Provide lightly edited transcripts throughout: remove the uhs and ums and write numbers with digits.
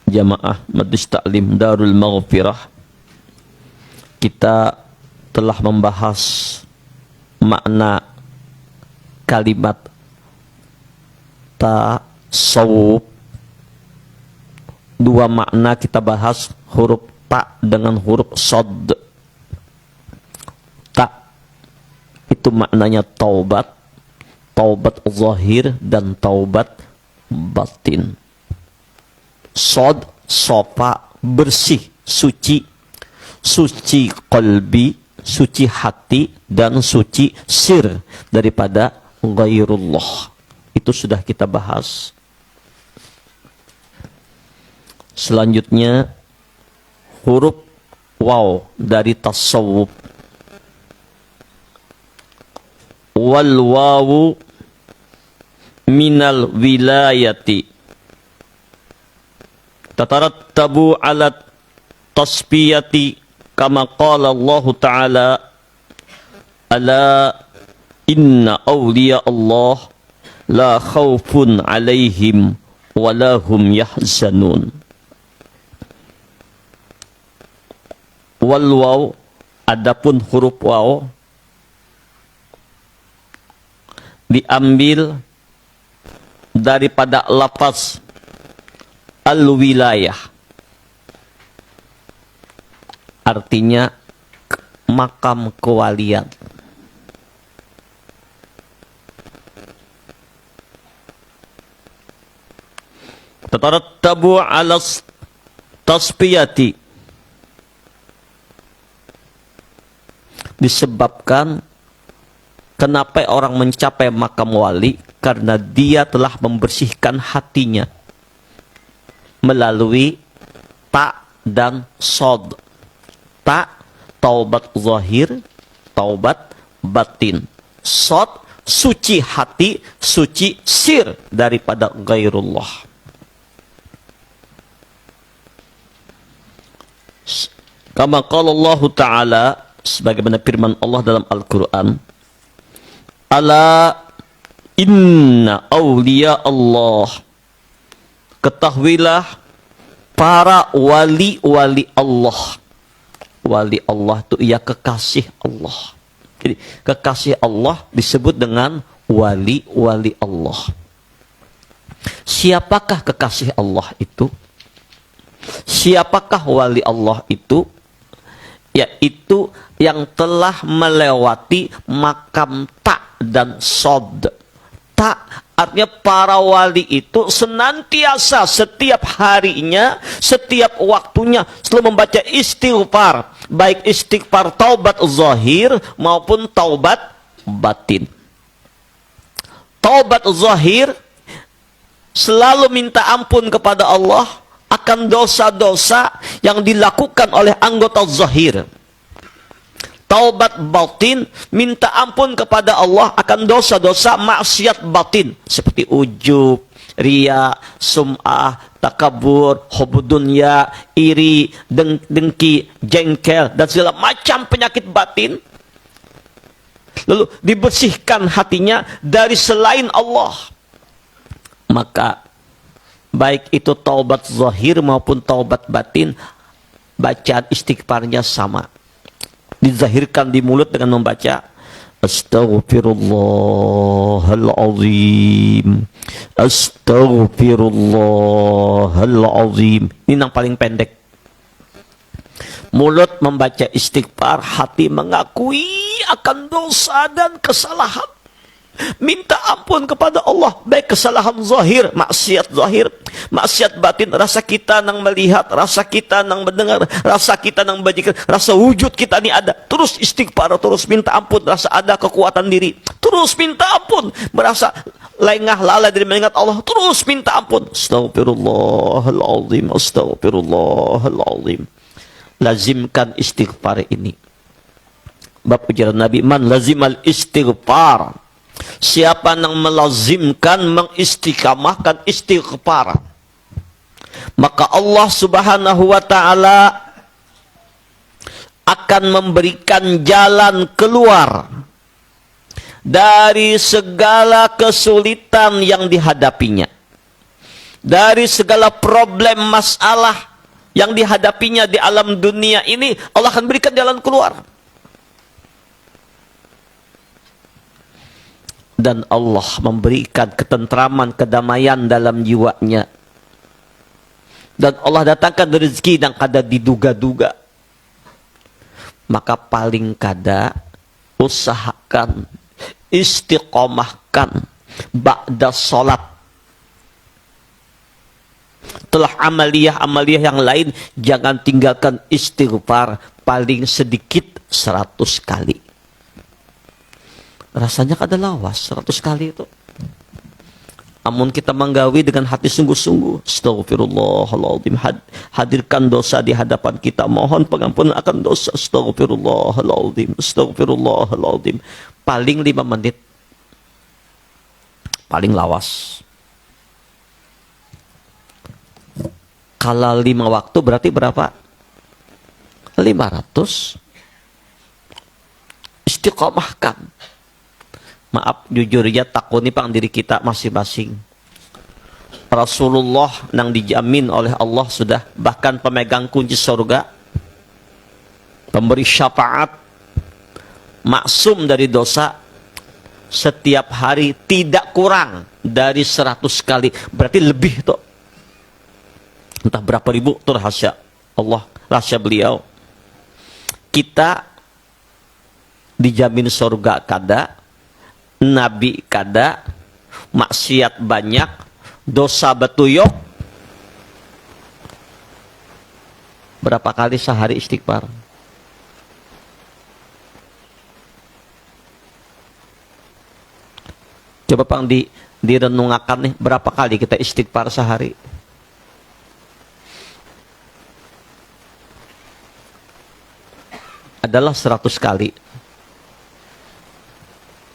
jamaah Majlis Ta'lim Darul Maghfirah, kita telah membahas makna kalimat tasawuf. Dua makna kita bahas, huruf ta dengan huruf sod. Ta itu maknanya taubat, taubat zahir dan taubat batin. Sod, sofa, bersih, suci, suci qalbi, suci hati, dan suci sir daripada ghairullah. Itu sudah kita bahas. Selanjutnya huruf waw dari tasawuf. Wal wawu minal wilayati tatarattabu ala tasbiyati kama qala Allah Ta'ala ala inna awliya Allah la khawfun alaihim wa hum yahzanun. Wal waw, adapun huruf waw diambil daripada lafaz al-wilayah, artinya makam kewalian. Tatarattabu ala tasbiyati, disebabkan kenapa orang mencapai makam wali, karena dia telah membersihkan hatinya melalui ta dan sod. Ta, taubat zahir, taubat batin. Sod, suci hati, suci sir daripada ghairullah. Kama qala Allah Ta'ala, sebagaimana firman Allah dalam Al-Quran, ala inna awliya Allah, ketahuilah para wali-wali Allah. Wali Allah itu ia kekasih Allah. Jadi kekasih Allah disebut dengan wali-wali Allah. Siapakah kekasih Allah itu? Siapakah wali Allah itu? Yaitu yang telah melewati makam ta dan sod. Ta artinya para wali itu senantiasa setiap harinya, setiap waktunya selalu membaca istighfar, baik istighfar taubat zahir maupun taubat batin. Taubat zahir selalu minta ampun kepada Allah akan dosa-dosa yang dilakukan oleh anggota zahir. Taubat batin, minta ampun kepada Allah akan dosa-dosa maksiat batin, seperti ujub, riya, sum'ah, takabur, hubudunya, iri, dengki, jengkel, dan segala macam penyakit batin. Lalu dibersihkan hatinya dari selain Allah. Maka baik itu taubat zahir maupun taubat batin, bacaan istighfarnya sama. Dizahirkan di mulut dengan membaca Astaghfirullahalazim, Astaghfirullahalazim. Ini yang paling pendek. Mulut membaca istighfar, hati mengakui akan dosa dan kesalahan, minta ampun kepada Allah, baik kesalahan zahir, maksiat zahir, maksiat batin, rasa kita nang melihat, rasa kita nang mendengar, rasa kita nang bajikan, rasa wujud kita ini ada, terus istighfar, terus minta ampun, rasa ada kekuatan diri, terus minta ampun, merasa lengah lalai dari mengingat Allah, terus minta ampun. Astaghfirullahalazim, astaghfirullahalazim. Lazimkan istighfar ini. Bab ujaran Nabi, man lazimal istighfar, siapa yang melazimkan, mengistiqamahkan istighfar, maka Allah Subhanahu wa Ta'ala akan memberikan jalan keluar dari segala kesulitan yang dihadapinya. dari segala problem masalah yang dihadapinya di alam dunia ini, Allah akan berikan jalan keluar. Dan Allah memberikan ketentraman, kedamaian dalam jiwanya. Dan Allah datangkan rezeki yang kada diduga-duga. Maka paling kada usahakan, istiqomahkan ba'da sholat. Telah amaliyah-amaliyah yang lain, jangan tinggalkan istighfar paling sedikit 100 kali. Rasanya kada lawas 100 kali itu. Amun kita menggawi dengan hati sungguh-sungguh, astaghfirullahaladzim, hadirkan dosa di hadapan kita, mohon pengampunan akan dosa, astaghfirullahaladzim, astaghfirullahaladzim. Paling 5 menit, paling lawas. Kalau 5 waktu berarti berapa? 500. Istiqomahkan. Maaf, jujur ya, takuni pang diri kita masing-masing. Rasulullah yang dijamin oleh Allah sudah, bahkan pemegang kunci surga, pemberi syafaat, maksum dari dosa, setiap hari tidak kurang dari 100 kali. Berarti lebih tuh. Entah berapa ribu, itu rahasia Allah, rahasia beliau. Kita dijamin surga kada, Nabi kada, maksiat banyak, dosa betuyok. Berapa kali sehari istighfar? Coba pang direnungakan nih, berapa kali kita istighfar sehari? Adalah 100 kali.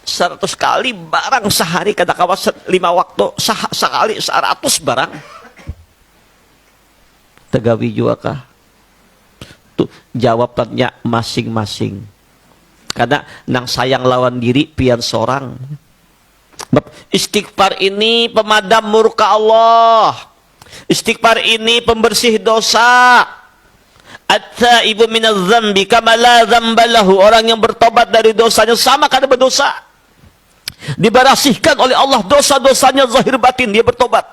100 kali barang sehari, kata kawas 5 waktu sekali 100 barang. Tegawi juga kah? Tuh jawab tanya masing-masing. Karena nang sayang lawan diri pian sorang. Istighfar ini pemadam murka Allah. Istighfar ini pembersih dosa. At-taibu minadz dzambi kama la dzamba lahu. Orang yang bertobat dari dosanya sama kada berdosa. Dibarasihkan oleh Allah dosa-dosanya zahir batin, dia bertobat.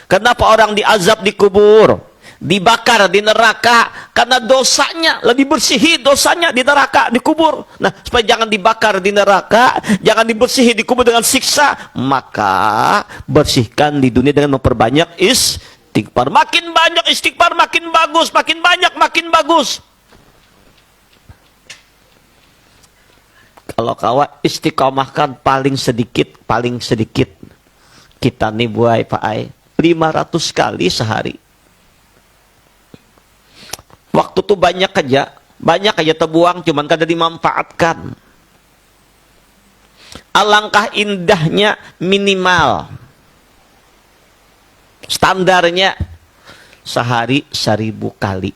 Kenapa orang diazab di kubur, dibakar di neraka? Karena dosanya lebih bersihi, dosanya di neraka, di kubur. Nah, supaya jangan dibakar di neraka, jangan dibersihi di kubur dengan siksa, maka bersihkan di dunia dengan memperbanyak istighfar. Makin banyak istighfar makin bagus, makin banyak makin bagus. Kalau kawa istiqomahkan paling sedikit kita nih buai Pak Ai 500 kali sehari. Waktu tuh banyak aja terbuang, cuman kada dimanfaatkan. Alangkah indahnya minimal standarnya sehari 1000 kali.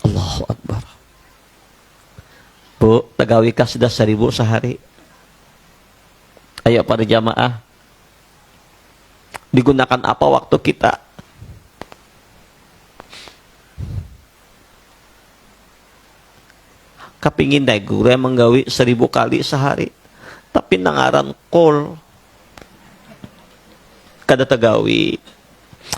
Allahu Akbar. Bu, tegawikah sudah 1000 sehari? Ayo para jamaah, digunakan apa waktu kita? Kapingin dai guru yang menggawi 1000 kali sehari, tapi nangaran kol kada tegawi.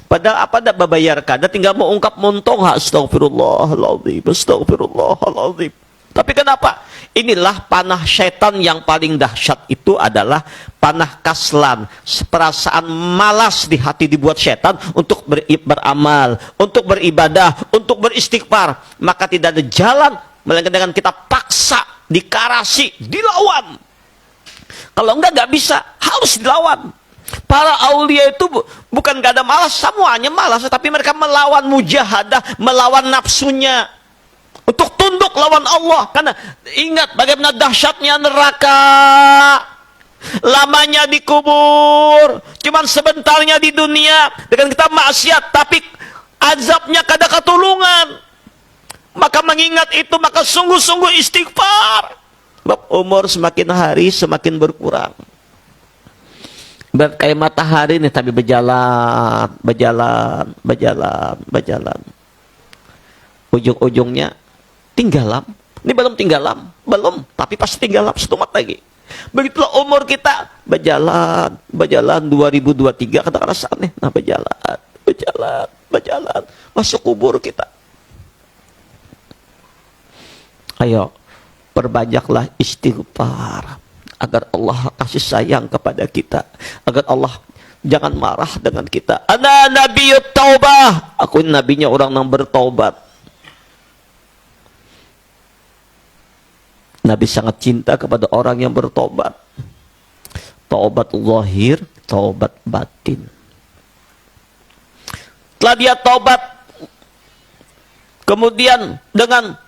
Padahal apa dah babayar kada, tinggal mau ungkap montong, astagfirullahaladzim, astagfirullahaladzim. Tapi kenapa? Inilah panah syaitan yang paling dahsyat, itu adalah panah kaslan, perasaan malas di hati dibuat syaitan untuk beramal, untuk beribadah, untuk beristighfar. Maka tidak ada jalan melainkan dengan kita paksa, dikarasi, dilawan. Kalau enggak bisa, harus dilawan. Para aulia itu bukan gak ada malas, semuanya malas, tapi mereka melawan mujahadah, melawan nafsunya untuk tunduk lawan Allah. Karena ingat bagaimana dahsyatnya neraka, lamanya di kubur, cuman sebentarnya di dunia dengan kita maksiat, tapi azabnya kada ketulungan. Maka mengingat itu, maka sungguh-sungguh istighfar. Umur semakin hari semakin berkurang. Kayak matahari nih, tapi berjalan. Ujung-ujungnya tinggalam. Ini belum tinggalam, tapi pasti tinggalam setumat lagi. Begitulah umur kita berjalan 2023 katakanlah saat nih, nah berjalan masuk kubur kita. Ayo perbanyaklah istighfar agar Allah kasih sayang kepada kita, agar Allah jangan marah dengan kita. Ana nabiyut taubah, aku nabinya orang yang bertaubat. Nabi sangat cinta kepada orang yang bertobat. Taubat zahir, taubat batin. Setelah dia taubat, kemudian dengan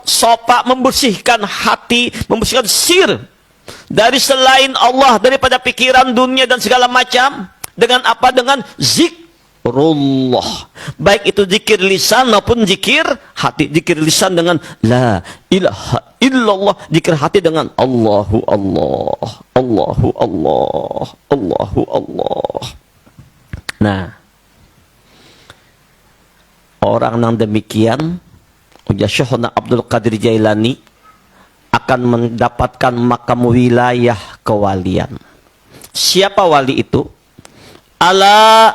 sopa membersihkan hati, membersihkan sir dari selain Allah, daripada pikiran dunia dan segala macam. Dengan apa? Dengan zikrullah. Baik itu zikir lisan maupun zikir hati. Zikir lisan dengan la ilaha illallah, zikir hati dengan Allahu Allah, Allahu Allah, Allahu Allah. Nah, orang yang demikian, ujar Syekhuna Abdul Qadir Jailani, akan mendapatkan makam wilayah kewalian. Siapa wali itu? Ala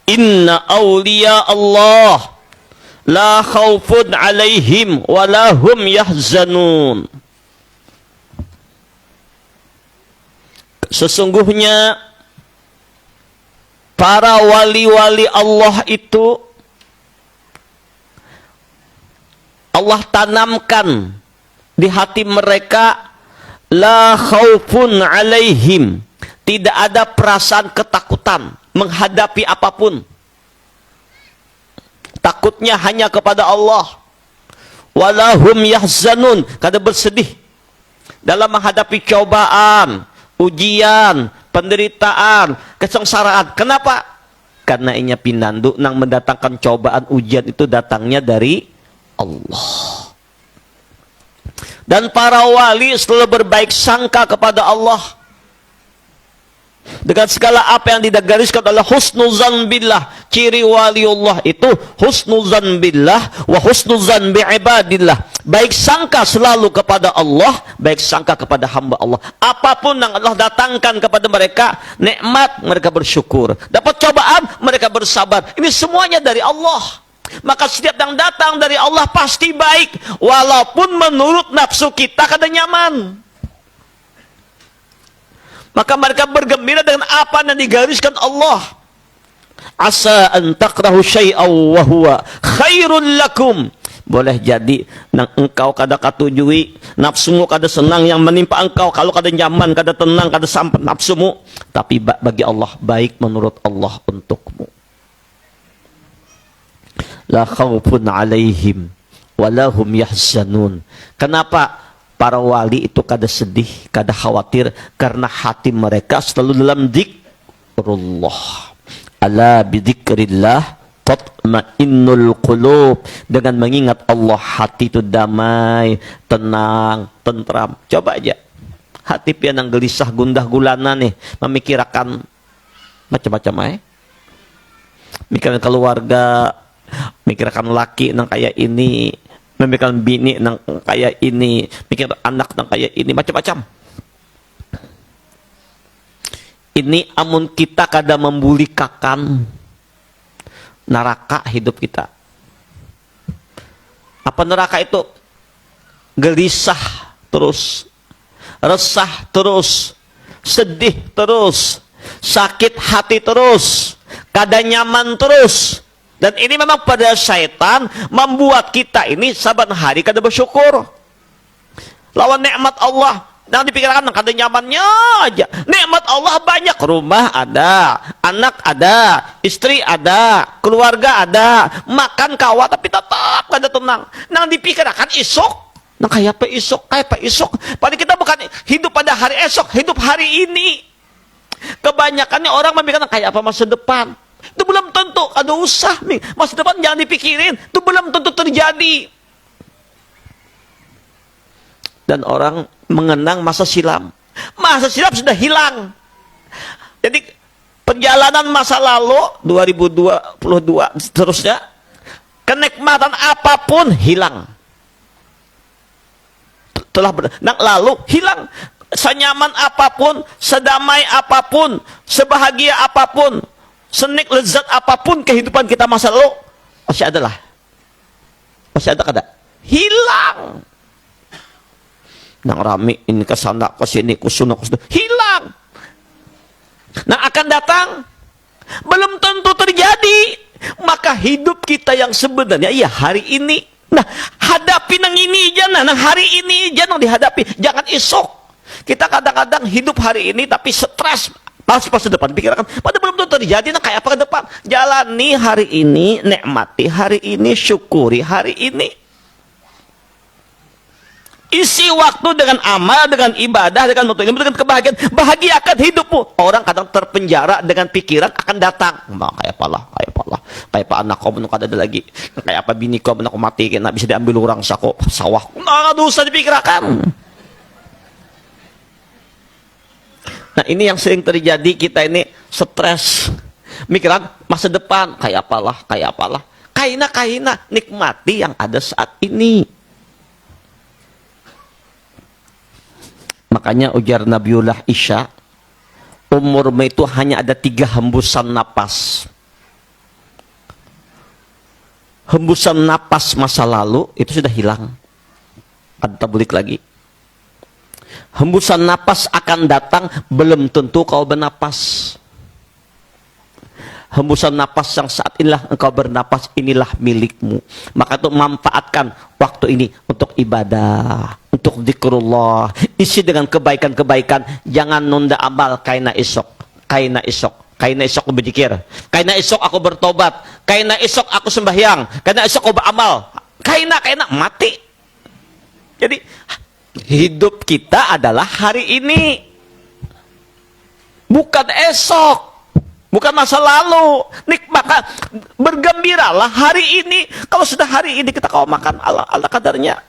inna awliya Allah la khawfun alaihim wa la hum yahzanun. Sesungguhnya para wali-wali Allah itu Allah tanamkan di hati mereka la khaufun alaihim, tidak ada perasaan ketakutan menghadapi apapun. Takutnya hanya kepada Allah. Walahum yahzanun, kada bersedih dalam menghadapi cobaan, ujian, penderitaan, kesengsaraan. Kenapa? Karena inya pinandu nang mendatangkan cobaan, ujian itu datangnya dari Allah. Dan para wali selalu berbaik sangka kepada Allah dengan segala apa yang digariskan adalah husnuzan billah. Ciri waliullah itu husnuzan billah wa husnuzan bi'ibadillah. Baik sangka selalu kepada Allah, baik sangka kepada hamba Allah. Apapun yang Allah datangkan kepada mereka, nikmat mereka bersyukur, dapat cobaan mereka bersabar. Ini semuanya dari Allah. Maka setiap yang datang dari Allah pasti baik, walaupun menurut nafsu kita kada nyaman. Maka mereka bergembira dengan apa yang digariskan Allah. Asa an takrahu syai'aw wa huwa khairul lakum. Boleh jadi nang engkau kada katujui, nafsumu kada senang yang menimpa engkau, kalau kada nyaman, kada tenang, kada sampai nafsumu, tapi bagi Allah baik menurut Allah untukmu. La khawfun alaihim walahum yahzanun. Kenapa para wali itu kada sedih, kada khawatir? Karena hati mereka selalu dalam zikrullah. Ala bidzikrillah tatma'innul qulub. Dengan mengingat Allah hati itu damai, tenang, tentram. Coba aja hati pian yang gelisah, gundah gulana nih, memikirkan macam-macam mikirkan keluarga, mikirkan laki nang kayak ini, memikirkan bini nang kayak ini, mikir anak nang kayak ini, macam-macam. Ini amun kita kada membulikakan neraka hidup kita. Apa neraka itu? Gelisah terus, resah terus, sedih terus, sakit hati terus, kada nyaman terus. Dan ini memang pada syaitan membuat kita ini saban hari kada bersyukur. Lawan nikmat Allah, yang dipikirkan kada nyamannya aja. Nikmat Allah banyak, rumah ada, anak ada, istri ada, keluarga ada, makan kawa, tapi tetap kada tenang. Yang dipikirkan esok, nang kayak apa esok? Padahal kita bukan hidup pada hari esok, hidup hari ini. Kebanyakannya orang memikirkan kayak apa masa depan. Itu belum tentu, ada usah nih. Masa depan jangan dipikirin, itu belum tentu terjadi. Dan orang mengenang masa silam. Masa silam sudah hilang. Jadi perjalanan masa lalu 2022 seterusnya, kenikmatan apapun hilang. Lalu hilang. Senyaman apapun, sedamai apapun, sebahagia apapun, senik lezat apapun kehidupan kita masa lalu masih ada lah. Masih ada kada? Hilang. Nang rame ini kesana kesini kusuna kusuna hilang. Nah akan datang belum tentu terjadi. Maka hidup kita yang sebenarnya ya hari ini. Nah hadapi nang ini aja, nang hari ini aja nang dihadapi. Jangan esok. Kita kadang-kadang hidup hari ini tapi stres pas depan pikiran pada belum tentu terjadi. Nah kayak apa ke depan? Jalani hari ini, nikmati hari ini, syukuri hari ini. Isi waktu dengan amal, dengan ibadah, dengan ilmu, dengan kebahagiaan. Bahagiakan hidupmu. Orang kadang terpenjara dengan pikiran akan datang. Kayak apa anak kau menuk ada lagi. Kayak apa bini kau menuk mati, kena bisa diambil orang sako sawah. Nah, dosa dipikirkan. Nah ini yang sering terjadi, kita ini stres mikiran masa depan kayak apalah kaina nikmati yang ada saat ini. Makanya ujar Nabiullah Isya, umurmu itu hanya ada 3 hembusan napas. Hembusan napas masa lalu itu sudah hilang, ada tablik lagi. Hembusan napas akan datang, belum tentu kau bernapas. Hembusan napas yang saat inilah engkau bernapas, inilah milikmu. Maka itu manfaatkan waktu ini untuk ibadah, untuk zikrullah. Isi dengan kebaikan-kebaikan. Jangan nunda amal kaina esok aku berzikir, kaina esok aku bertobat, kaina esok aku sembahyang, kaina esok aku beramal, kaina mati. Jadi hidup kita adalah hari ini, bukan esok, bukan masa lalu. Maka bergembiralah hari ini. Kalau sudah hari ini kita kau makan ala kadarnya.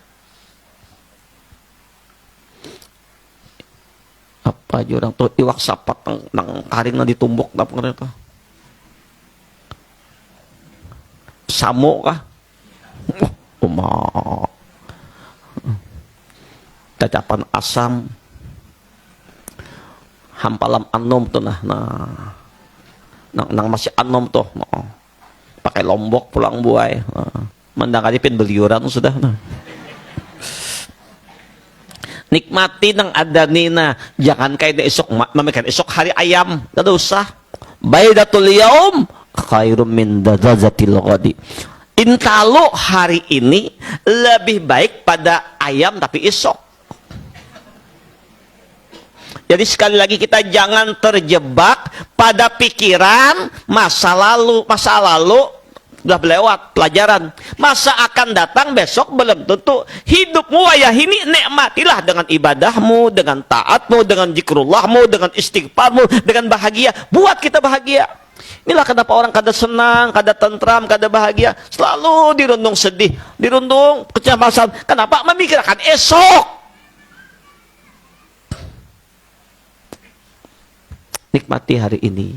Apa aja orang tuh iwak sapat nang karing nang ditumbuk apa itu? Samo kah? Cacapan asam, hampalam anom tuh nang masih anom tuh, pakai lombok pulang buai, mendang pin beliuran sudah. Nikmati nang ada nina, jangan kayak esok memakan esok hari ayam, tidak usah. Baidatul yaum khairum min dazatil ghadi. Intalo hari ini lebih baik pada ayam tapi esok. Jadi sekali lagi kita jangan terjebak pada pikiran masa lalu sudah melewat pelajaran. Masa akan datang besok belum tentu. Hidupmu wayah ini nikmatilah dengan ibadahmu, dengan taatmu, dengan zikrullahmu, dengan istighfarmu, dengan bahagia. Buat kita bahagia. Inilah kenapa orang kada senang, kada tentram, kada bahagia. Selalu dirundung sedih, dirundung kecemasan. Kenapa? Memikirkan esok. Nikmati hari ini,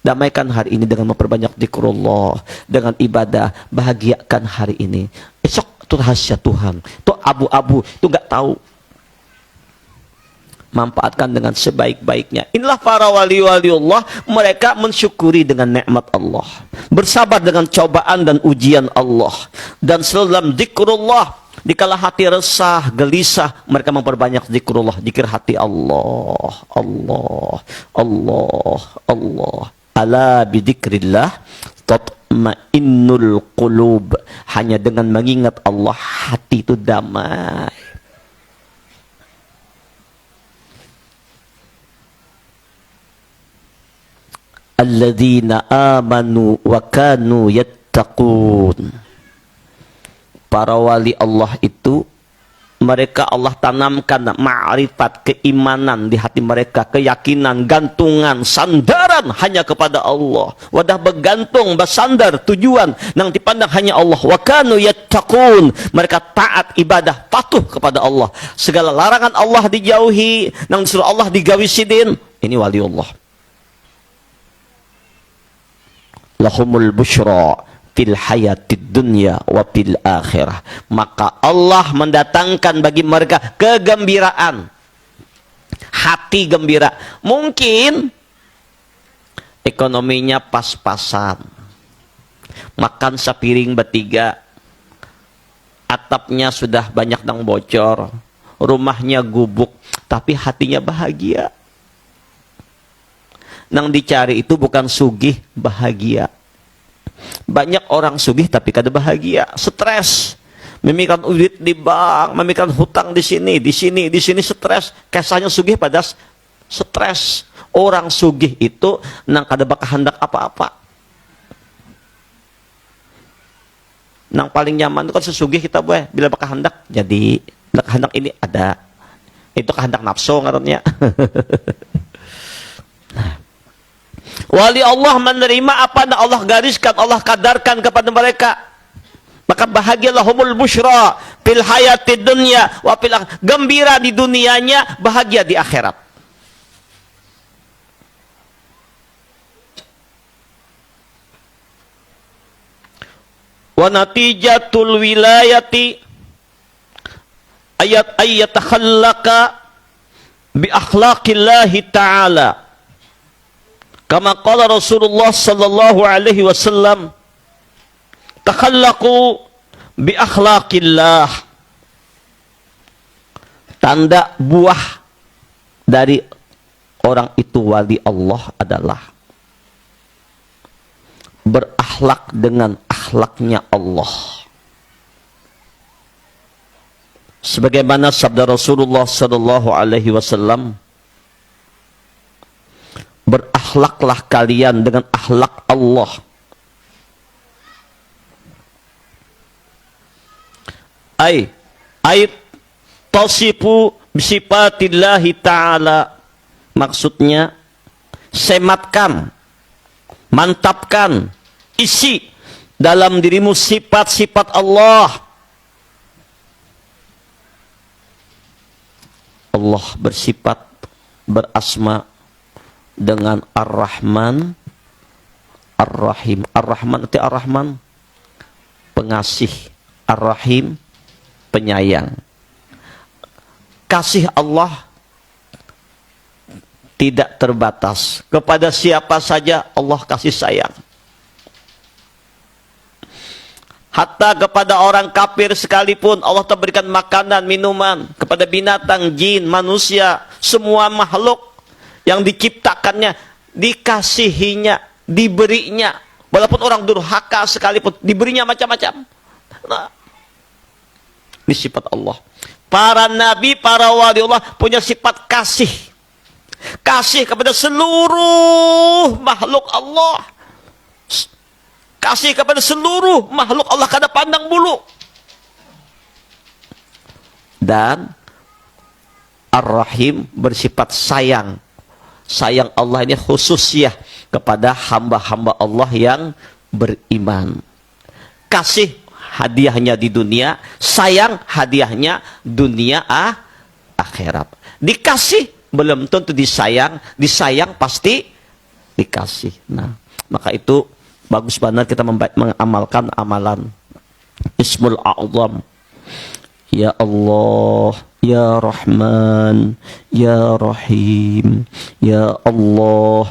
damaikan hari ini dengan memperbanyak zikrullah, dengan ibadah, bahagiakan hari ini. Esok itu rahasia Tuhan, itu abu-abu, itu nggak tahu. Manfaatkan dengan sebaik-baiknya. Inilah para wali-waliullah, mereka mensyukuri dengan nikmat Allah, bersabar dengan cobaan dan ujian Allah, dan selalu dalam zikrullah. Dikala hati resah, gelisah, mereka memperbanyak zikrullah, zikir hati Allah. Ala bidzikrillah tatma'innul qulub. Hanya dengan mengingat Allah hati itu damai. Alladzina amanu wa kanu yattaqun. Para wali Allah itu, mereka Allah tanamkan ma'rifat, keimanan di hati mereka, keyakinan, gantungan, sandaran hanya kepada Allah. Wadah bergantung, bersandar, tujuan nang dipandang hanya Allah. Wa kanu yattaqun. Mereka taat ibadah, patuh kepada Allah. Segala larangan Allah dijauhi, nang disuruh Allah digawi sidin. Ini wali Allah. lahumul busyra fil hayatid dunya wa fil akhirah. Maka Allah mendatangkan bagi mereka kegembiraan, hati gembira. Mungkin ekonominya pas-pasan, makan sepiring bertiga, atapnya sudah banyak yang bocor, rumahnya gubuk, tapi hatinya bahagia. Nang dicari itu bukan sugih, bahagia. Banyak orang sugih tapi kada bahagia, stres, memikirkan duit di bank, memikirkan hutang di sini stres. Kesahnya sugih pada stres. Orang sugih itu nang kada bakal hendak apa-apa. Nang paling nyaman itu kan sesugih kita boleh bila bakal hendak. Jadi hendak ini ada. Itu kehendak nafsu ngarannya. Wali Allah menerima apa yang Allah gariskan, Allah kadarkan kepada mereka. Maka bahagialah humul busyra fil hayatid dunya wa fil akhirah. Gembira di dunianya, bahagia di akhirat. Wa natijatul wilayati ayat takhallaqa bi akhlaqillahi ta'ala. Kama qala Rasulullah sallallahu alaihi wasallam, takhallaqu bi akhlaqillah. Tanda buah dari orang itu wali Allah adalah berakhlak dengan akhlaknya Allah. Sebagaimana sabda Rasulullah sallallahu alaihi wasallam, berakhlaklah kalian dengan akhlak Allah. Ay tasifu bisifatillahi ta'ala. Maksudnya sematkan, mantapkan, isi dalam dirimu sifat-sifat Allah. Allah bersifat, berasma dengan Ar-Rahman, Ar-Rahim. Ar-Rahman itu Ar-Rahman, pengasih. Ar-Rahim, penyayang. Kasih Allah tidak terbatas. Kepada siapa saja Allah kasih sayang. Hatta kepada orang kafir sekalipun Allah memberikan makanan, minuman. Kepada binatang, jin, manusia, semua makhluk yang diciptakannya, dikasihinya, diberinya. Walaupun orang durhaka sekalipun, diberinya macam-macam. Nah, ini sifat Allah. Para nabi, para wali Allah punya sifat kasih. Kasih kepada seluruh makhluk Allah. Kasih kepada seluruh makhluk Allah, kada pandang bulu. Dan Ar-Rahim bersifat sayang. Sayang Allah ini khusus ya kepada hamba-hamba Allah yang beriman. Kasih hadiahnya di dunia, sayang hadiahnya dunia akhirat. Dikasih belum tentu disayang, disayang pasti dikasih. Nah, maka itu bagus banget kita mengamalkan amalan Ismul A'zam. Ya Allah, Ya Rahman, Ya Rahim, Ya Allah,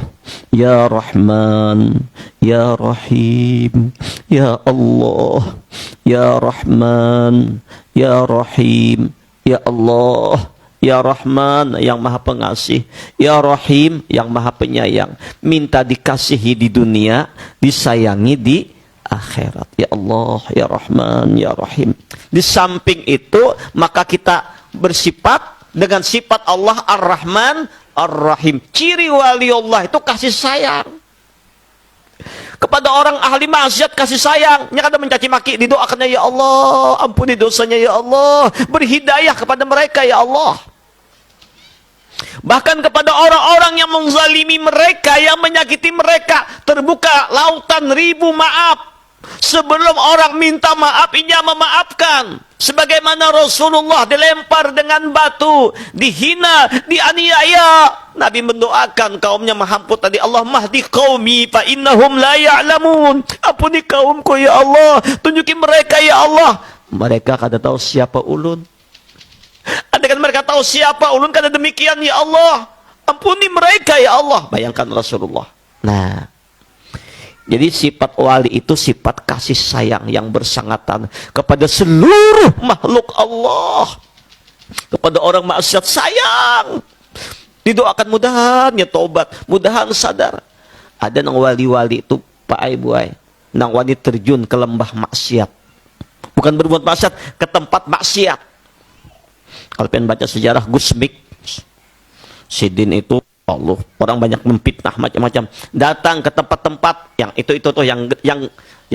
Ya Rahman, Ya Rahim, Ya Allah, Ya Rahman, Ya Rahim, Ya Allah, Ya Rahman yang maha pengasih, Ya Rahim yang maha penyayang. Minta dikasihi di dunia, disayangi di akhirat. Ya Allah, Ya Rahman, Ya Rahim. Di samping itu, maka kita bersifat dengan sifat Allah Ar-Rahman, Ar-Rahim. Ciri wali Allah itu kasih sayang. Kepada orang ahli maksiat kasih sayang. Nya kada mencaci maki, didoakannya, Ya Allah, ampuni dosanya, Ya Allah. Berhidayah kepada mereka, Ya Allah. Bahkan kepada orang-orang yang menzalimi mereka, yang menyakiti mereka, terbuka lautan ribu maaf. Sebelum orang minta maaf, ia memaafkan. Sebagaimana Rasulullah dilempar dengan batu, dihina, dianiaya, Nabi mendoakan kaumnya mahamput tadi, Allah mahdi qaumi fa innahum la ya'lamun. Ampuni kaumku ya Allah, tunjuki mereka ya Allah. Mereka kada tahu siapa ulun. Andaikan mereka tahu siapa ulun, kada demikian ya Allah. Ampuni mereka ya Allah. Bayangkan Rasulullah. Nah, jadi sifat wali itu sifat kasih sayang yang bersangatan kepada seluruh makhluk Allah. Kepada orang maksiat sayang. Didoakan mudahan ya taubat, mudahan sadar. Ada nang wali-wali itu Pak Aibuai, nang wali terjun ke lembah maksiat. Bukan berbuat maksiat, ke tempat maksiat. Kalau pengen baca sejarah Gusmik, Sidin itu Allah, orang banyak memfitnah macam-macam, datang ke tempat-tempat yang itu tuh yang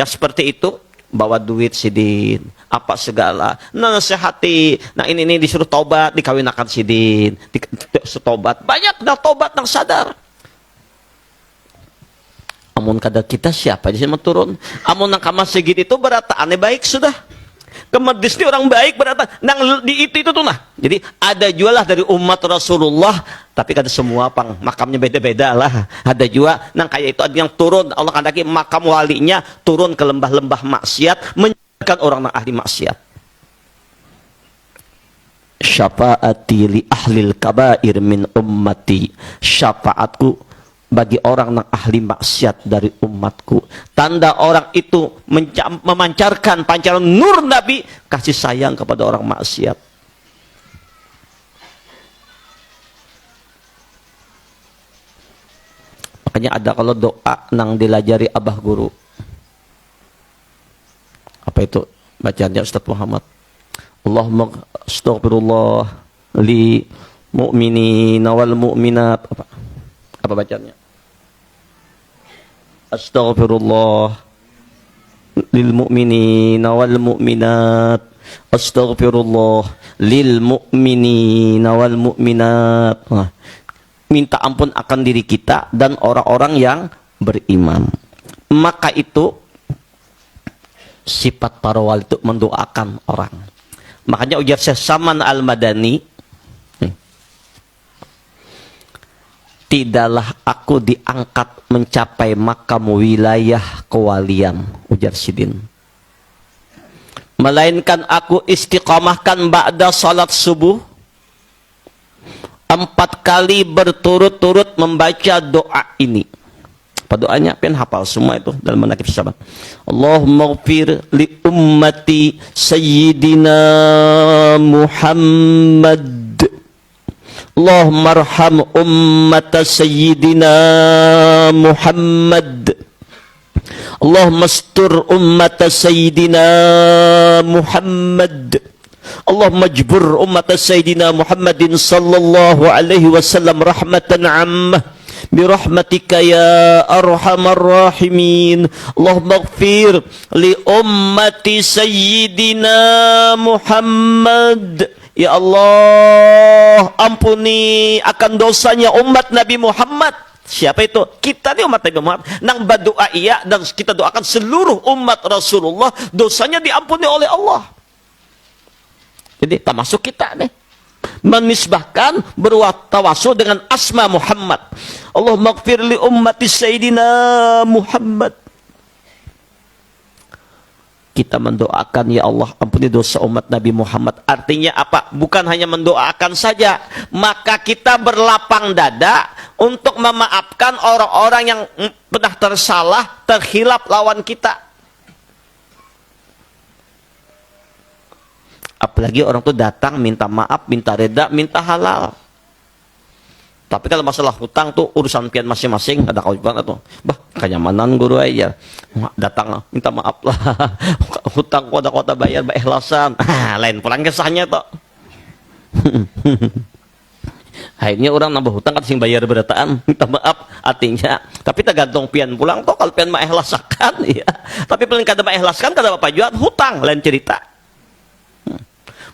seperti itu, bawa duit Sidin, apa segala, nasihati, nah ini disuruh tobat, dikawinakan Sidin, tobat, banyak dah tobat nang sadar. Amun kada kita siapa di sini turun, amun nang kamar segit itu berata aneh baik sudah. Kemedis ini orang baik berata nang di itu tuh nah. Jadi ada jualah dari umat Rasulullah, tapi kada semua pang makamnya beda-beda lah. Ada juga nang kayak itu ada yang turun, Allah kandaki makam walinya turun ke lembah-lembah maksiat menjaga orang nang ahli maksiat. Syafaati li ahlil kabair min ummati, syafaatku bagi orang yang ahli maksiat dari umatku. Tanda orang itu memancarkan pancaran nur Nabi, kasih sayang kepada orang maksiat. Makanya ada kalau doa nang dilajari abah guru. Apa itu bacaannya Ustaz Muhammad? Allahumma astaghfirullah li mu'minina wal mu'minat. Apa bacaannya? Astaghfirullah lil mu'minina wal mu'minat. Astaghfirullah lil mu'minina wal mu'minat. Minta ampun akan diri kita dan orang-orang yang beriman. Maka itu sifat para wali itu mendoakan orang. Makanya ujar Syekh Saman Al-Madani, tidaklah aku diangkat mencapai makam wilayah kewalian, ujar Sidin, melainkan aku istiqamahkan ba'da salat subuh 4 kali berturut-turut membaca doa ini. Apa doanya? Pengen hafal semua itu dalam manaqib sahabat. Allahumma ighfir li ummati sayyidina Muhammad. Allahumma arham ummata sayyidina Muhammad. Allahumma astur ummata sayyidina Muhammad. Allahumma jbur ummata sayyidina Muhammadin sallallahu alaihi wasallam rahmatan ammah birahmatika ya arhamar rahimin. Allahumma ighfir li ummati sayyidina Muhammad. Ya Allah, ampuni akan dosanya umat Nabi Muhammad. Siapa itu? Kita nih umat Nabi Muhammad. Nang berdoa iya dan kita doakan seluruh umat Rasulullah, dosanya diampuni oleh Allah. Jadi termasuk kita nih. Menisbahkan bertawasul dengan asma Muhammad. Allahumma ighfir li ummati sayyidina Muhammad. Kita mendoakan ya Allah ampuni dosa umat Nabi Muhammad. Artinya apa? Bukan hanya mendoakan saja, maka kita berlapang dada untuk memaafkan orang-orang yang pernah tersalah, terkhilaf lawan kita. Apalagi orang tuh datang minta maaf, minta reda, minta halal. Tapi kalau masalah hutang tuh urusan pian masing-masing, ada kewajiban atau bah kenyamanan guru aja datang minta maaf lah. Hutang kota bayar bah ikhlasan. Lain pulang kesahnya toh. Akhirnya orang nambah hutang kan sing bayar berataan minta maaf artinya. Tapi tergantung pian pulang toh, kalau pian mah ikhlasakan ya. Tapi paling kada mah ikhlaskan kada apa jual hutang lain cerita.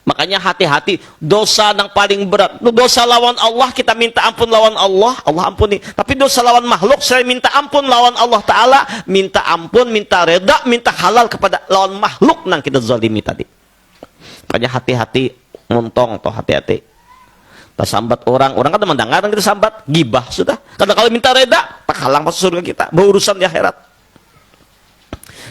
Makanya hati-hati, dosa yang paling berat, dosa lawan Allah kita minta ampun lawan Allah, Allah ampuni. Tapi dosa lawan makhluk saya minta ampun lawan Allah Ta'ala, minta ampun, minta reda, minta halal kepada lawan makhluk yang kita zalimi tadi. Makanya hati-hati montong atau hati-hati. Tak sambat orang kan mendengar kita sambat, gibah sudah. Karena kalau minta reda, tak halang masuk surga kita, berurusan di akhirat.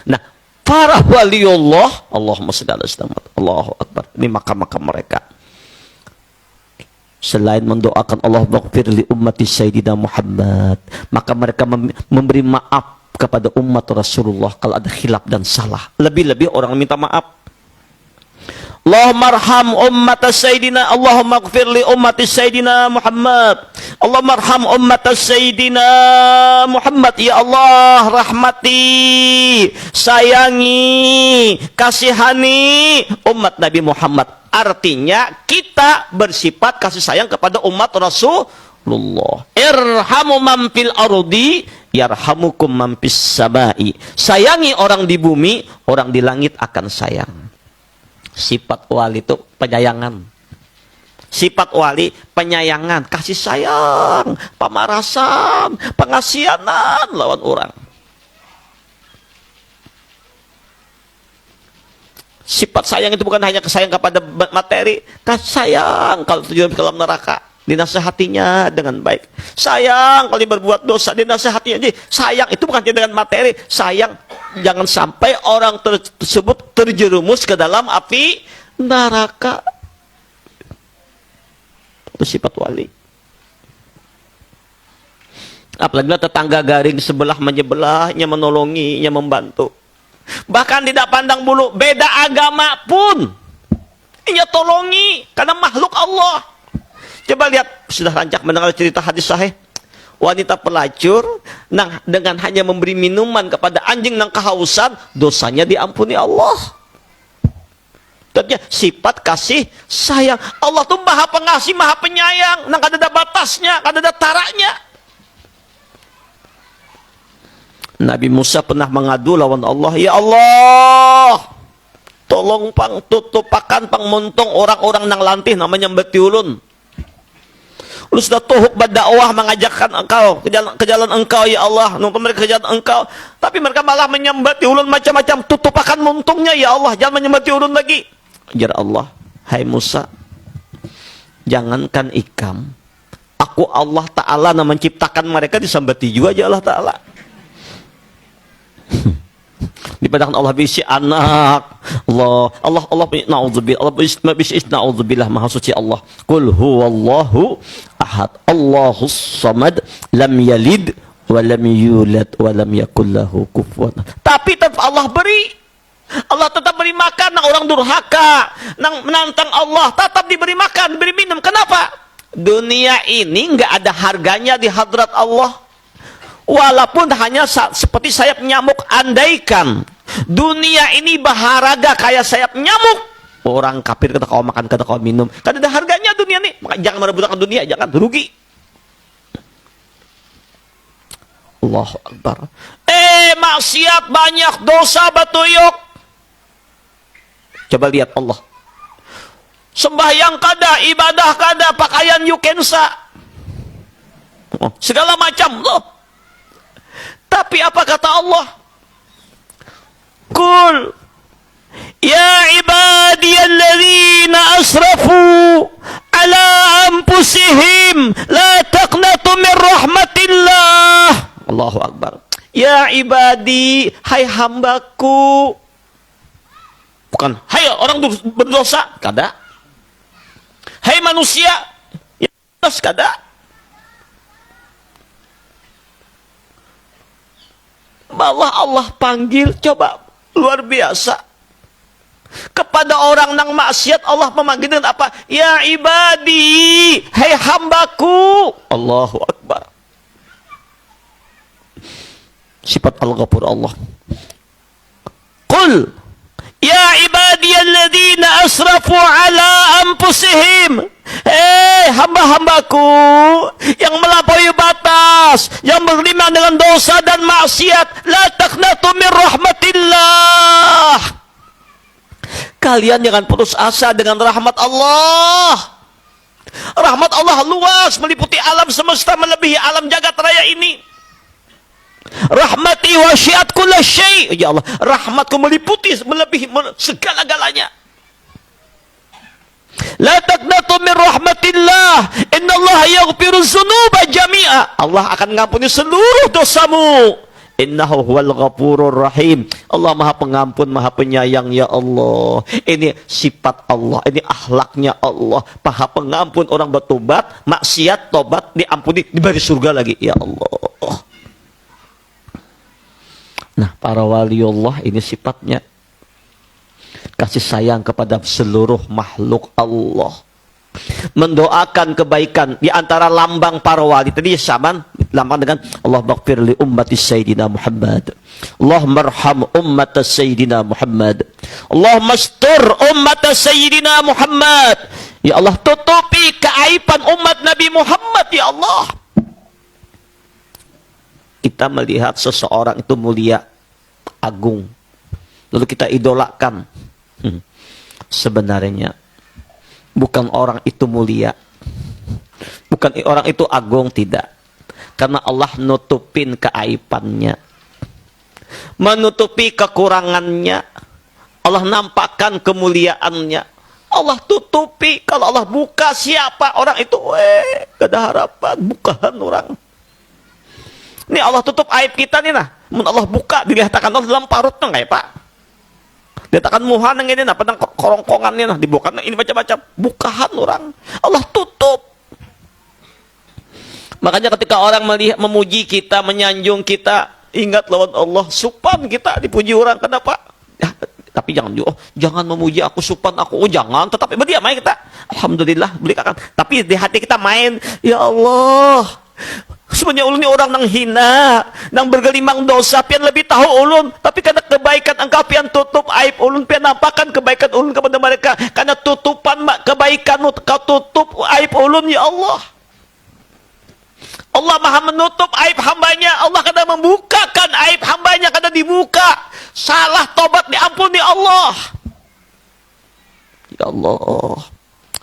Nah, para waliullah, Allahumma shalli ala sayyidina Muhammad, Allahu akbar. Ini makam-makam mereka. Selain mendoakan Allah maghfir li ummati sayyidina Muhammad, maka mereka memberi maaf kepada umat Rasulullah kalau ada khilaf dan salah. Lebih-lebih orang minta maaf. Allahumma arham ummat sayyidina, Allahumma ighfir li ummati sayyidina Muhammad, Allahumma arham ummat sayyidina Muhammad. Ya Allah, rahmati, sayangi, kasihani umat Nabi Muhammad. Artinya kita bersifat kasih sayang kepada umat Rasulullah. Irhamu man fil ardi yarhamukum man fis samai. Sayangi orang di bumi, orang di langit akan sayang. Sifat wali itu penyayangan. Sifat wali penyayangan, kasih sayang, pemarasan, pengasihanan lawan orang. Sifat sayang itu bukan hanya sayang kepada materi, kasih sayang kalau terjun ke dalam neraka, dinasehatinya dengan baik. Sayang kalau berbuat dosa, dinasehatinya. Jadi sayang itu bukan dengan materi, sayang jangan sampai orang tersebut terjerumus ke dalam api neraka. Itu sifat wali. Apalagi tetangga garing sebelah menyebelahnya, menolonginya, membantu. Bahkan tidak pandang bulu, beda agama pun ia tolongi karena makhluk Allah. Coba lihat, sudah rancak mendengar cerita hadis sahih wanita pelacur dengan hanya memberi minuman kepada anjing yang kehausan, dosanya diampuni Allah. Tentunya sifat kasih sayang. Allah tuh maha pengasih, maha penyayang, nang ada batasnya, ada taraknya. Nabi Musa pernah mengadu lawan Allah, ya Allah, tolong tutupakan pangmontong orang-orang nang lantih namanya betiulun. Lu sudah tuhuk berdakwah mengajakkan engkau ke jalan engkau ya Allah, nonton mereka ke jalan engkau, tapi mereka malah menyembah tiulun macam-macam. Tutupakan montongnya ya Allah, jangan menyembah tiulun lagi. Ajar Allah, hai Musa, jangankan ikam, aku Allah Ta'ala yang menciptakan mereka disambati juga aja Allah Ta'ala. Dipadahkan Allah bisi anak, Allah naudzubillah, Allah bisi naudzubillah, maha suci Allah. Qul huwallahu ahad, Allahus samad, lam yalid wa lam yulad wa lam yakul lahu kufuwan. Tapi tetap Allah beri, Allah tetap beri makan nang orang durhaka, nang menantang Allah, tetap diberi makan, diberi minum. Kenapa? Dunia ini enggak ada harganya di hadrat Allah. Walaupun hanya seperti sayap nyamuk, andaikan dunia ini berharga kayak sayap nyamuk, orang kafir kata kau makan, kata kau minum, kan ada harganya dunia ini. Maka jangan merebutkan dunia, jangan rugi. Allahu Akbar. Maksiat banyak, dosa batuyuk. Coba lihat Allah. Sembahyang kada, ibadah kada, pakaian yukensa, segala macam loh. Tapi apa kata Allah? Qul ya ibadiyalladzina asrafu ala anfusihim la taqnatu min rahmatillah. Allahu Akbar. Ya ibadi, hai hambaku. Bukan hai orang berdosa, kada. Hai manusia, ya kada. Malah Allah panggil, coba luar biasa. Kepada orang nang maksiat Allah memanggil dengan apa? Ya ibadi, hai hambaku. Allahu Akbar. Sifat Al-Ghafur Allah. Qul ya ibadiyalladzina asrafu ala anfusihim. Hamba-hambaku yang melampaui batas, yang berlimang dengan dosa dan maksiat, la taqnatu min rahmatillah. Kalian jangan putus asa dengan rahmat Allah. Rahmat Allah luas, meliputi alam semesta, melebihi alam jagat raya ini. Rahmati wasi'at kulla syai'. Ya Allah, rahmatku meliputi, melebihi segala-galanya. La taqnatu min rahmatillah. Innallaha yaghfiru dzunuba jami'a. Allah akan mengampuni seluruh dosamu. Innahu huwal ghafurur rahim. Allah Maha Pengampun, Maha Penyayang, ya Allah. Ini sifat Allah, ini akhlaknya Allah. Maha Pengampun, orang bertobat, maksiat, tobat, diampuni, diberi surga lagi, ya Allah. Nah, para wali Allah ini sifatnya kasih sayang kepada seluruh makhluk Allah. Mendoakan kebaikan di antara lambang para wali tadi sama lambang dengan Allah maghfir li ummati sayyidina Muhammad, Allah marham ummat sayyidina Muhammad, Allah mastur ummat sayyidina Muhammad. Ya Allah, tutupi keaiban umat Nabi Muhammad, ya Allah. Kita melihat seseorang itu mulia, agung, lalu kita idolakan. Sebenarnya bukan orang itu mulia, bukan orang itu agung, tidak. Karena Allah nutupin keaibannya, menutupi kekurangannya. Allah nampakkan kemuliaannya. Allah tutupi. Kalau Allah buka, siapa orang itu? Gak ada harapan. Bukaan orang. Ini Allah tutup aib kita nih nah. Allah buka, dilihatkan Allah dalam parutnya nggak ya Pak? Dikatakan muhan yang ini nah, pedang korongkongannya nah, dibuka nah, ini macam-macam. Bukahan orang. Allah tutup. Makanya ketika orang melihat, memuji kita, menyanjung kita, ingat lawan Allah, supan kita dipuji orang. Kenapa? Ya, tapi jangan jangan memuji aku, supan aku. Jangan, tetapi berdiam aja kita. Alhamdulillah, belikan. Tapi di hati kita main, ya Allah. Sebenarnya ulun ini orang nang hina, nang bergelimang dosa, pian lebih tahu ulun. Tapi karena kebaikan engkau pian tutup aib ulun, pian nampakkan kebaikan ulun kepada mereka. Karena tutupan kebaikanmu, kau tutup aib ulun, ya Allah. Allah Maha menutup aib hambanya. Allah kadang membukakan aib hambanya, kadang dibuka. Salah tobat diampuni Allah. Ya Allah.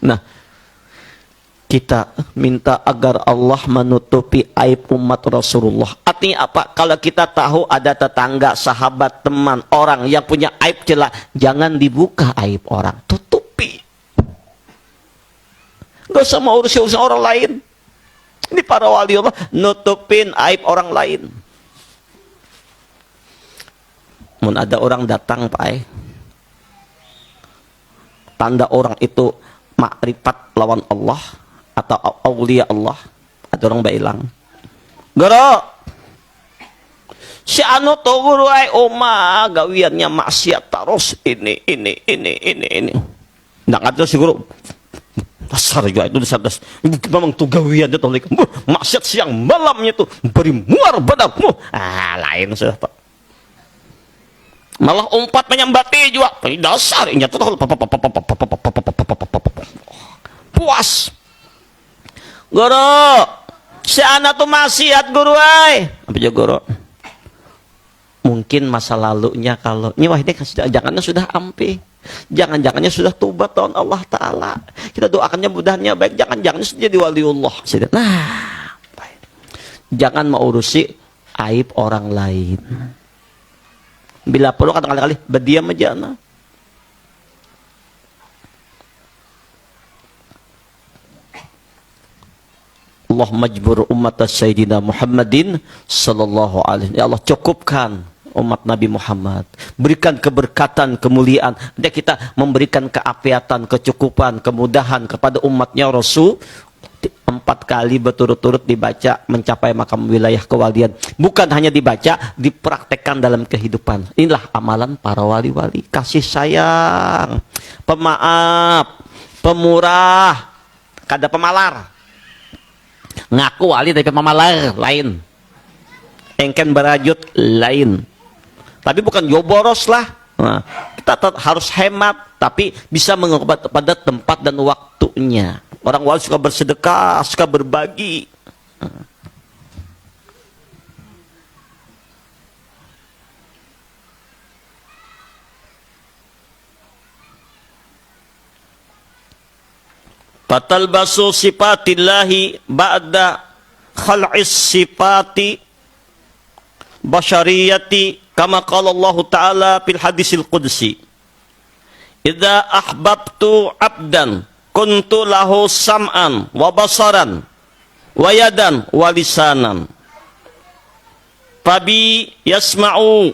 Nah, kita minta agar Allah menutupi aib umat Rasulullah. Artinya apa? Kalau kita tahu ada tetangga, sahabat, teman, orang yang punya aib celah, jangan dibuka aib orang, tutupi. Gak usah mau urusin orang lain. Ini para wali Allah nutupin aib orang lain. Mun ada orang datang Pak, tanda orang itu makrifat lawan Allah atau aulia Allah, ada orang bailang goro si anu to guru ai oma gawiannya maksiat terus ini ndak ada si guru dasar juga itu dasar memang tuh gawian itu maksiat siang malamnya tuh beri muar badanmu lain sudah Pak, malah umpat menyambati juga dasar ini tuh puas. Guru, si anak tuh maksiat guru ay. Apa juga guru? Mungkin masa lalunya kalau ini wah ini jangannya sudah ampi. Jangan-jangannya sudah tobat tahun Allah Ta'ala. Kita doakannya mudahnya baik. Jangan-jangannya sudah jadi waliullah. Nah, jangan mengurusi aib orang lain. Bila perlu kata kali-kali berdiam aja nah. Allah majbur umat Sayyidina Muhammadin sallallahu alaihi wasallam. Ya Allah, cukupkan umat Nabi Muhammad. Berikan keberkatan, kemuliaan. Dan kita memberikan keapiatan, kecukupan, kemudahan kepada umatnya Rasul. 4 kali berturut-turut dibaca mencapai makam wilayah kewalian. Bukan hanya dibaca, dipraktekkan dalam kehidupan. Inilah amalan para wali-wali. Kasih sayang, pemaaf, pemurah, kada pemalar. Ngaku wali tapi pemalar lain, engken berajut lain, tapi bukan joboros lah. Nah, kita harus hemat tapi bisa mengobat pada tempat dan waktunya. Orang wali suka bersedekah, suka berbagi. Fatalbasu sifatillahi ba'da khal'is sifati basyariyati kama qala Allah Ta'ala fil hadisil qudsi idza ahbabtu abdan kuntu lahu sam'an wa basaran wa yadan wa lisanan. Fabi yasma'u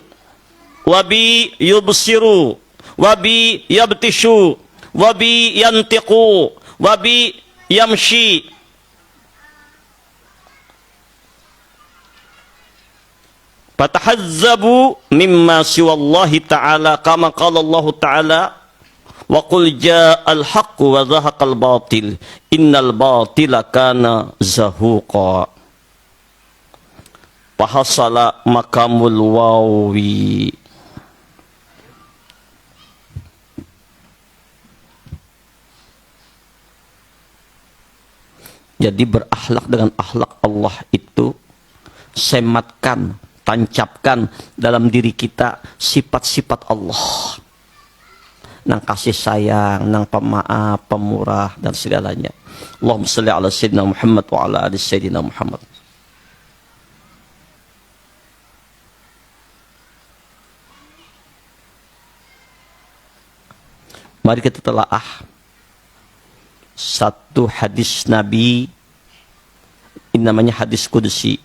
wa bi yubsiru wa bi yabtishu wa bi yantiqu wa bi yamshi. Fatahazzabu mimma siwallahi ta'ala kama qala Allah ta'ala wa qul ja'al haqqu wa zahaqal batil innal batila kana zahuqa. Fahasala makamul wawi. Jadi berakhlak dengan akhlak Allah itu sematkan, tancapkan dalam diri kita sifat-sifat Allah. Nang kasih sayang, nang pemaaf, pemurah dan segalanya. Allahumma shalli ala sayyidina Muhammad wa ala ali sayyidina Muhammad. Mari kita telaah satu hadis Nabi, ini namanya hadis qudsi.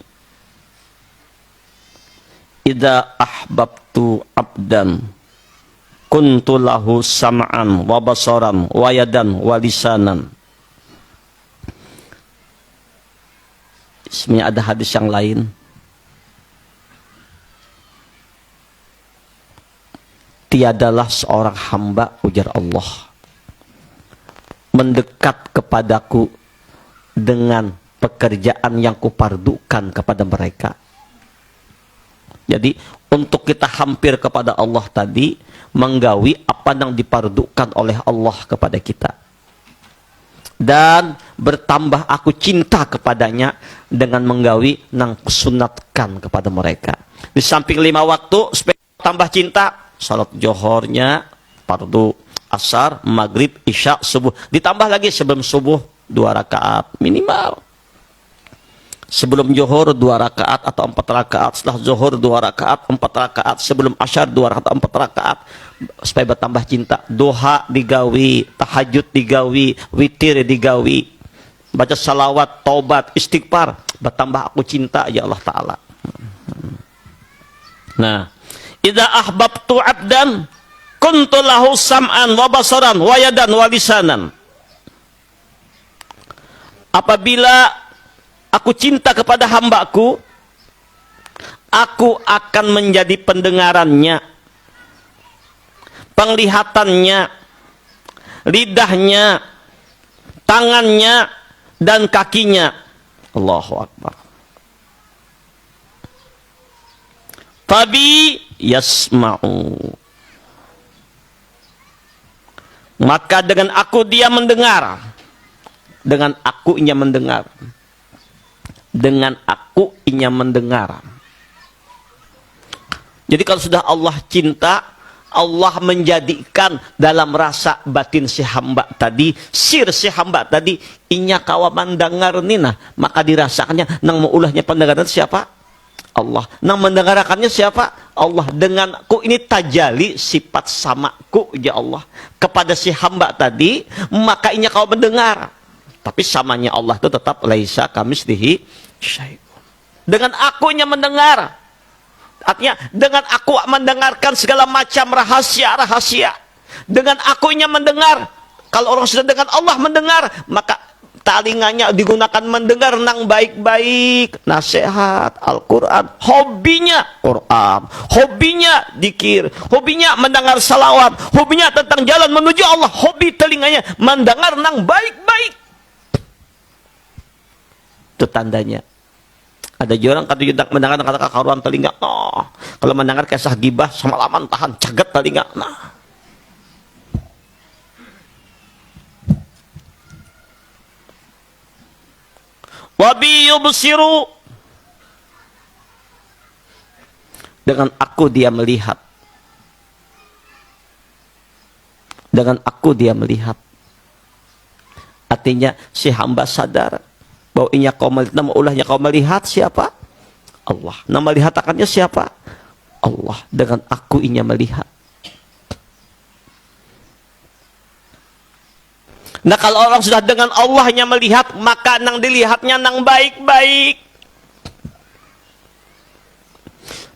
Idza ahbabtu abdan kuntu lahu sam'an wa basaran wa yadan wa lisanan. Sebenarnya ada hadis yang lain. Tiadalah seorang hamba, ujar Allah, mendekat kepadaku dengan pekerjaan yang kupardukan kepada mereka. Jadi untuk kita hampir kepada Allah tadi, menggawi apa yang dipardukan oleh Allah kepada kita. Dan bertambah aku cinta kepadanya dengan menggawi nang sunatkan kepada mereka. Di samping 5 waktu, supaya tambah cinta, salat johornya, fardu, asar, maghrib, isya, subuh. Ditambah lagi sebelum subuh 2 rakaat minimal. Sebelum johor 2 rakaat atau 4 rakaat. Setelah johor 2 rakaat, 4 rakaat. Sebelum asyar 2 rakaat, 4 rakaat. Supaya bertambah cinta. Duha digawi, tahajud digawi, witir digawi. Baca salawat, taubat, istighfar. Bertambah aku cinta ya Allah Ta'ala. Nah, idza ahbabtu abdan kuntu lahu sam'an wa basaran wa yadan wa lisanan. Apabila aku cinta kepada hambaku, aku akan menjadi pendengarannya, penglihatannya, lidahnya, tangannya, dan kakinya. Allahu Akbar. Fabi yasma'u. Maka dengan aku dia mendengar. Dengan aku ia mendengar. Dengan aku ia mendengar. Jadi kalau sudah Allah cinta, Allah menjadikan dalam rasa batin si hamba tadi, sir si hamba tadi, inya kawa mendengar nina, maka dirasakannya nang meulahnya pendengaran siapa? Allah. Nang mendengarkannya siapa? Allah. Denganku ini tajali sifat samaku ya Allah kepada si hamba tadi, maka inya kau mendengar. Tapi samanya Allah itu tetap laisa kamislihi syai'un. Dengan aku inya mendengar. Artinya dengan aku mendengarkan segala macam rahasia-rahasia. Dengan aku inya mendengar. Kalau orang sudah dengan Allah mendengar, maka talinganya digunakan mendengar nang baik-baik, nasihat, Al-Quran. Hobinya Quran, hobinya dikir, hobinya mendengar salawat, hobinya tentang jalan menuju Allah, hobi telinganya mendengar nang baik-baik. Itu tandanya. Ada orang kata mendengar kata karuan telinga. Oh, kalau mendengar kisah gibah semalaman tahan caget telinga. Nah, wabi yubsiru. Dengan aku dia melihat. Dengan aku dia melihat. Artinya si hamba sadar bahwa inya kau melihat, nama ulahnya kau melihat siapa? Allah. Nama melihat siapa? Allah. Dengan aku inya melihat. Nah kalau orang sudah dengan Allahnya melihat, maka nang dilihatnya nang baik-baik.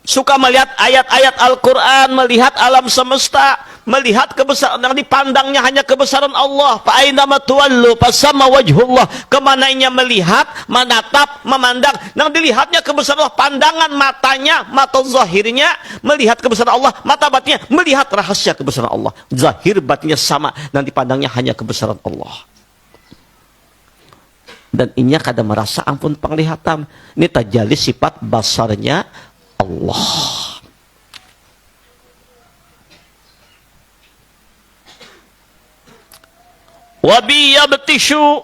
Suka melihat ayat-ayat Al-Quran, melihat alam semesta, melihat kebesaran, yang dipandangnya hanya kebesaran Allah. Fa'aina matuwallu fasama wajhullah. Kemana ia melihat, menatap, memandang, yang dilihatnya kebesaran Allah. Pandangan matanya, mata zahirnya melihat kebesaran Allah, mata batinnya melihat rahasia kebesaran Allah. Zahir batinnya sama, dan dipandangnya hanya kebesaran Allah. Dan ini kada merasa ampun penglihatan. Ini tajalli sifat basarnya Allah. Wabi yabtishu,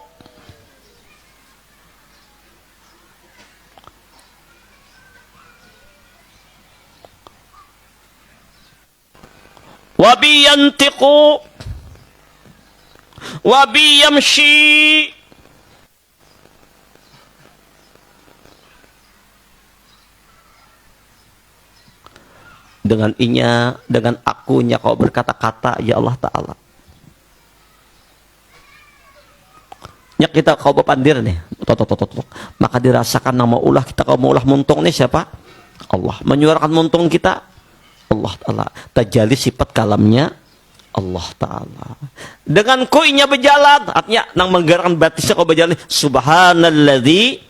wabi yantiqu, wabi yamshi. Dengan inya, dengan akunya kau berkata-kata, ya Allah Ta'ala. Nyak kita kau bepandir nih, maka dirasakan nama ulah kita, kau mau ulah muntung nih siapa? Allah. Menyuarakan muntung kita, Allah Ta'ala. Tajalli sifat kalamnya Allah Ta'ala. Dengan kuinya berjalan, artinya nang menggerakkan batisnya kau berjalan. Subhanalladzi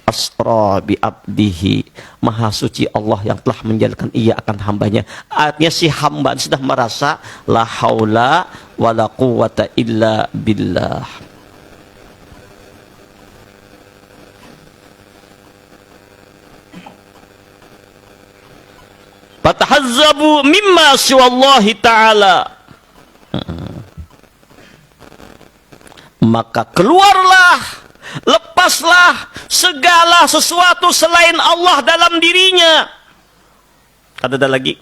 asra bi abdihi. Maha suci Allah yang telah menjalankan ia akan hambanya. Artinya si hamba sudah merasa la haula wala quwata illa billah. Fatahazzabu mimma siwallahi ta'ala. Maka keluarlah, lepaslah segala sesuatu selain Allah dalam dirinya. Ada lagi.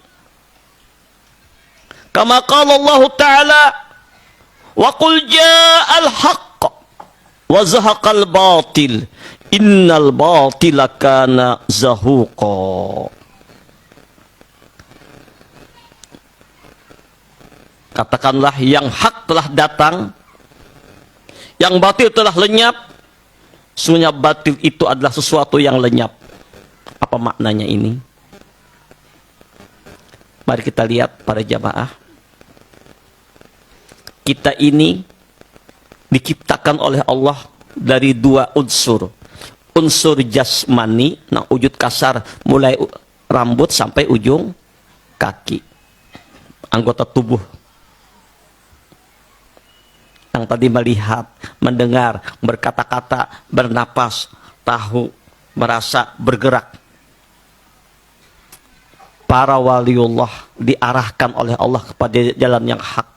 Kama qala Allah Ta'ala, wa qul ja'al haqq wa zahaqal batil innal batila kana zahuqa. Katakanlah yang hak telah datang, yang batil telah lenyap. Sesungguhnya batil itu adalah sesuatu yang lenyap. Apa maknanya ini? Mari kita lihat para jamaah. Kita ini diciptakan oleh Allah dari dua unsur. Unsur jasmani, nah wujud kasar mulai rambut sampai ujung kaki. Anggota tubuh. Yang tadi melihat, mendengar, berkata-kata, bernapas, tahu, merasa, bergerak. Para waliullah diarahkan oleh Allah kepada jalan yang hak.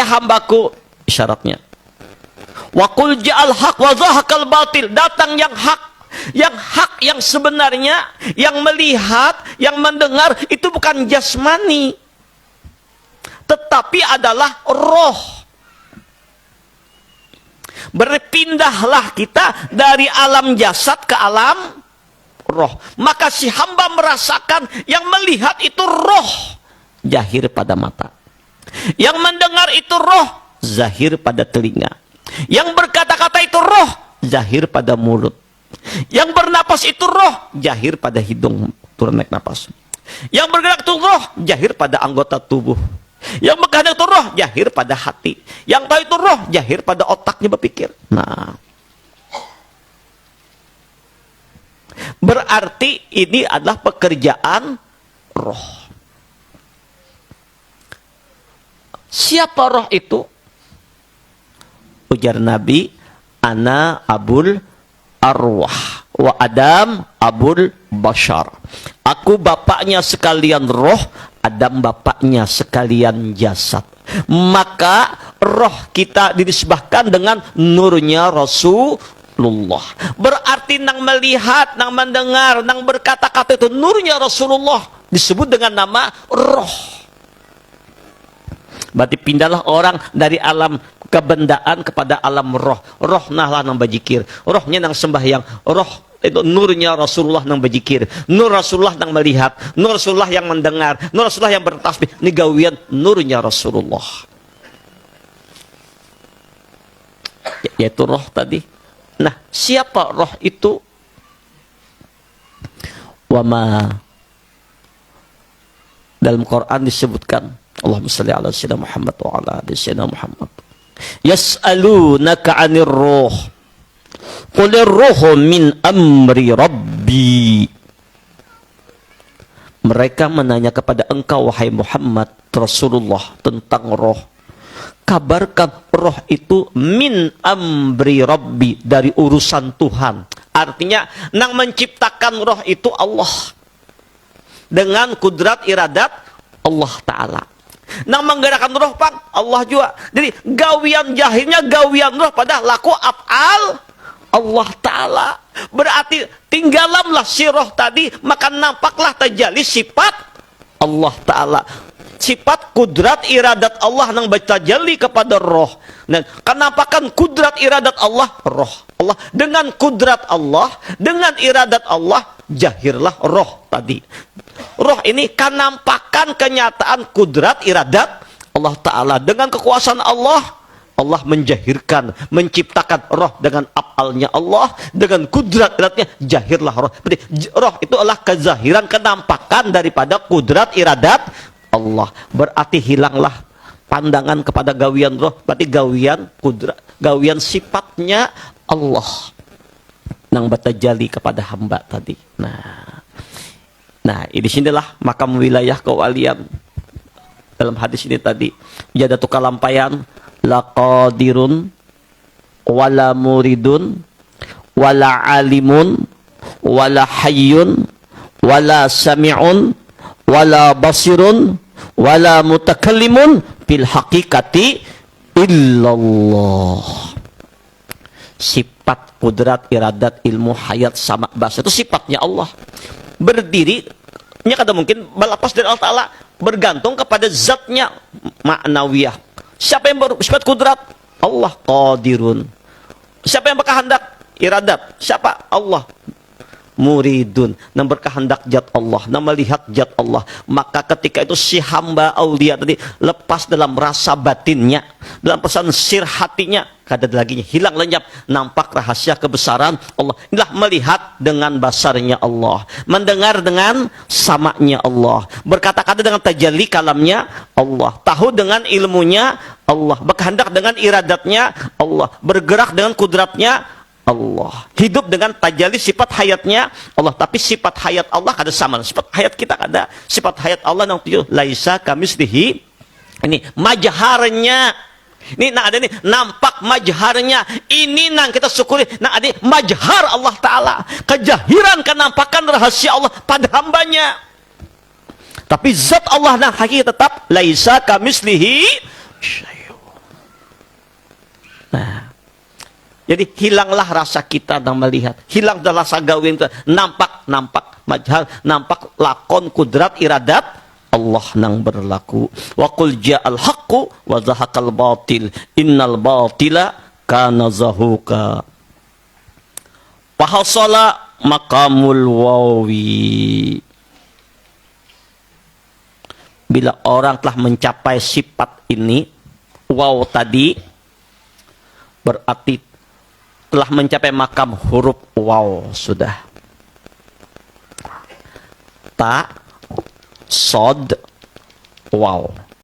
Hambaku, isyaratnya. Wa qul ja'al haq wa zahaqal batil. Datang yang hak. Yang hak, yang sebenarnya, yang melihat, yang mendengar, itu bukan jasmani. Tetapi adalah roh. Berpindahlah kita dari alam jasad ke alam roh. Maka si hamba merasakan yang melihat itu roh, zahir pada mata. Yang mendengar itu roh, zahir pada telinga. Yang berkata-kata itu roh, zahir pada mulut. Yang bernapas itu roh, zahir pada hidung, turun naik napas. Yang bergerak itu roh, zahir pada anggota tubuh. Yang berkehendak itu roh, zahir pada hati. Yang tahu itu roh, zahir pada otaknya berpikir. Nah, berarti ini adalah pekerjaan roh. Siapa roh itu? Ujar Nabi, ana abul arwah wa Adam abul bashar. Aku bapaknya sekalian roh, Adam bapaknya sekalian jasad. Maka roh kita dinisbahkan dengan nurnya Rasulullah. Berarti nang melihat, nang mendengar, nang berkata-kata itu nurnya Rasulullah. Disebut dengan nama roh. Berarti pindahlah orang dari alam kebendaan kepada alam roh. Roh nahlah nang bajikir. Rohnya nang sembahyang. Roh itu nurnya Rasulullah nang bajikir. Nur Rasulullah nang melihat. Nur Rasulullah yang mendengar. Nur Rasulullah yang bertasbih. Ini gawian nurnya Rasulullah. yaitu roh tadi. Nah, siapa roh itu? Wama, dalam Quran disebutkan, Allahumma shalli ala sayyidina Muhammad wa ala ali sayyidina Muhammad. Yas'alunaka 'anir ruh. Qulir ruhu min amri rabbi. Mereka menanya kepada engkau wahai Muhammad Rasulullah tentang roh. Kabarkan roh itu min amri rabbi, dari urusan Tuhan. Artinya nang menciptakan roh itu Allah, dengan kudrat iradat Allah Ta'ala. Nang menggerakkan roh pang Allah juga. Jadi gawian jahilnya gawian roh pada laku af'al Allah Ta'ala. Berarti tinggalamlah si roh tadi, maka nampaklah terjadi sifat Allah Ta'ala. Sifat kudrat iradat Allah yang bertajalli kepada roh. Dan kenampakan kudrat iradat Allah, roh. Allah dengan kudrat Allah, dengan iradat Allah, jahirlah roh tadi. Roh ini kenampakan kenyataan kudrat iradat Allah Ta'ala. Dengan kekuasaan Allah, Allah menjahirkan, menciptakan roh dengan afalnya Allah, dengan kudrat iratnya, jahirlah roh. Berarti roh itu adalah kezahiran, kenampakan daripada kudrat iradat Allah. Berarti hilanglah pandangan kepada gawian roh, berarti gawian kudrat, gawian sifatnya Allah nang batajali kepada hamba tadi. Nah, di sinilah makam wilayah kewalian. Dalam hadis ini tadi, jadatu kalampayan, la qadirun wala muridun wala alimun wala hayyun wala sami'un wala basirun wala mutakallimun bil haqiqati illallah. Sifat kudrat iradat ilmu hayat sama bahasa itu sifatnya Allah. Berdirinya kada mungkin berlepas dari Allah Ta'ala, bergantung kepada zatnya ma'nawiyah. Siapa yang bersifat kudrat? Allah. Qadirun. Siapa yang berkehendak? Iradat. Siapa? Allah. Muridun. Yang berkehendak zat Allah, yang melihat zat Allah. Maka ketika itu si hamba aulia tadi lepas dalam rasa batinnya, dalam pesan sir hatinya, kada lagi hilang lenyap, nampak rahasia kebesaran Allah. Inilah melihat dengan basarnya Allah, mendengar dengan samanya Allah, berkata-kata dengan tajalli kalamnya Allah, tahu dengan ilmunya Allah, berkehendak dengan iradatnya Allah, bergerak dengan kudratnya Allah, hidup dengan tajalli sifat hayatnya Allah. Tapi sifat hayat Allah kada sama sifat hayat kita, kada. Sifat hayat Allah yang tujuh laisa kamislihi, ini majharnya. Ini nah ada nih nampak majharnya. Ini nang kita syukuri. Nah ada majhar Allah Ta'ala, kejahiran kenampakan rahasia Allah pada hambanya. Tapi zat Allah nang hakiki tetap laisa kamislihi syai'un. Nah, jadi hilanglah rasa kita yang melihat, hilang rasa gawin, nampak majhar, nampak lakon kudrat iradat Allah nang berlaku. Wa qul ja'al haqqu wa zahaqal batil innal batila kana zahuqa. Fahasala maqamul wawi. Bila orang telah mencapai sifat ini, waw tadi, berarti telah mencapai makam huruf waw sudah. Ta, sod, waw.